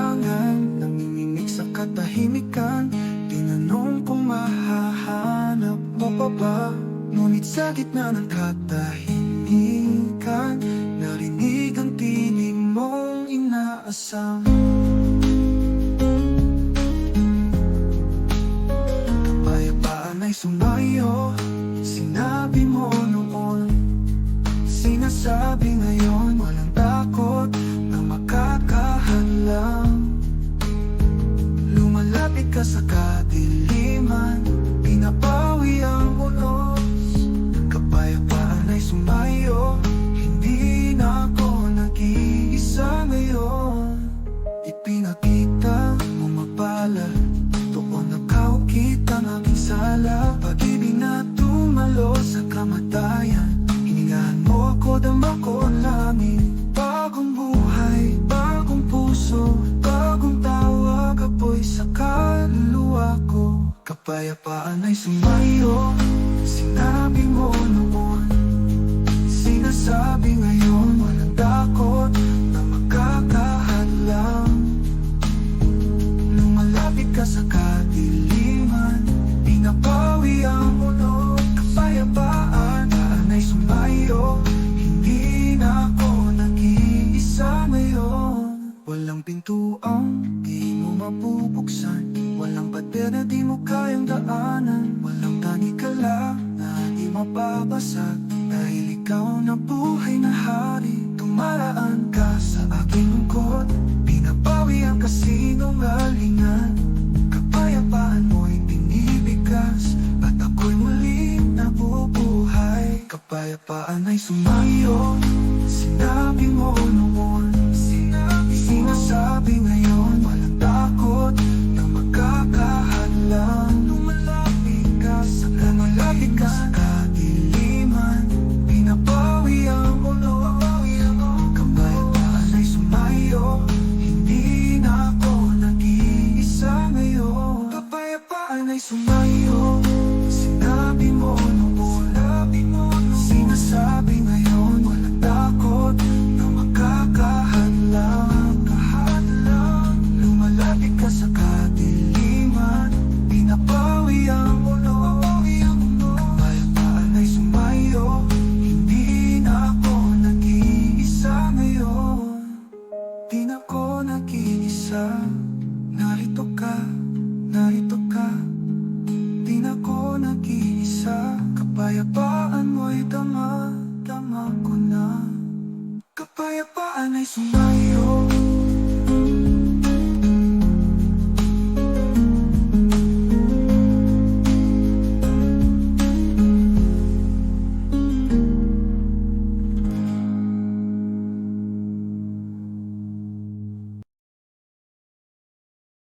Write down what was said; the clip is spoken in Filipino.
alimangan, nanginginig sa katahimikan. Tinanong kung mahahanap mo pa ba, ngunit sa gitna ng katahimikan, narinig ang tinig mong inaasam. Kapayapaan ay sumayo, sinabi mo noon, sinasabi ngayon, walang takot na makakahadlang. Lumalapit ka sa kadiliman, pinapawi ang unos. Kapayapaan ay sumayo, hindi na ako nag-iisa ngayon. Ipinakita mo mapalad, doon nakaukit ang aking sala. Pag-ibig na tumalo sa kamatayan, hiningahan mo ako, dama ko ang langit. Bagong buhay, bagong puso, bagong tawag, apoy sa kaluluwa ko. Kapayapaan ay sumayo, sinabi mo noon, sinasabi ngayon, walang takot na makakahadlang. Lumalapit ka sa kadiliman, pinapawi ang uno. Kapayapaan ay sumayo, hindi na ako nag-iisa ngayon. Walang pintuang di mo mabubuksan, walang pader na di mo kayang daanan, walang tanikala na di mapapasag, dahil ikaw na buhay na hari. Tumaraan ka sa aking lungkot, pinapawi ang kasinungalingan. Kapayapaan mo'y binibigkas, at ako'y muling nabubuhay. Kapayapaan ay sumayo, sinabi mo noon, sinasabi ngayon, walang takot na makakahadlang. Lumalapit ka sa kadiliman, pinapawi ang ulo. Kapayapaan ay sumayo, hindi na ako nag-iisa ngayon. Kapayapaan ay sumayo, sinabi mo noon, sinasabi ngayon, walang takot na makakahadlang. Lumalapit ka sa kadiliman, pinapawi ang ulo. Kapayapaan ay sumayo, hindi na ako nag-iisa ngayon. Di na ako nag-iisa, narito ka, narito ka. Di na ako nag-iisa, kapayapaan mo'y dama, dama ko na. Kapayapaan ay sumayo.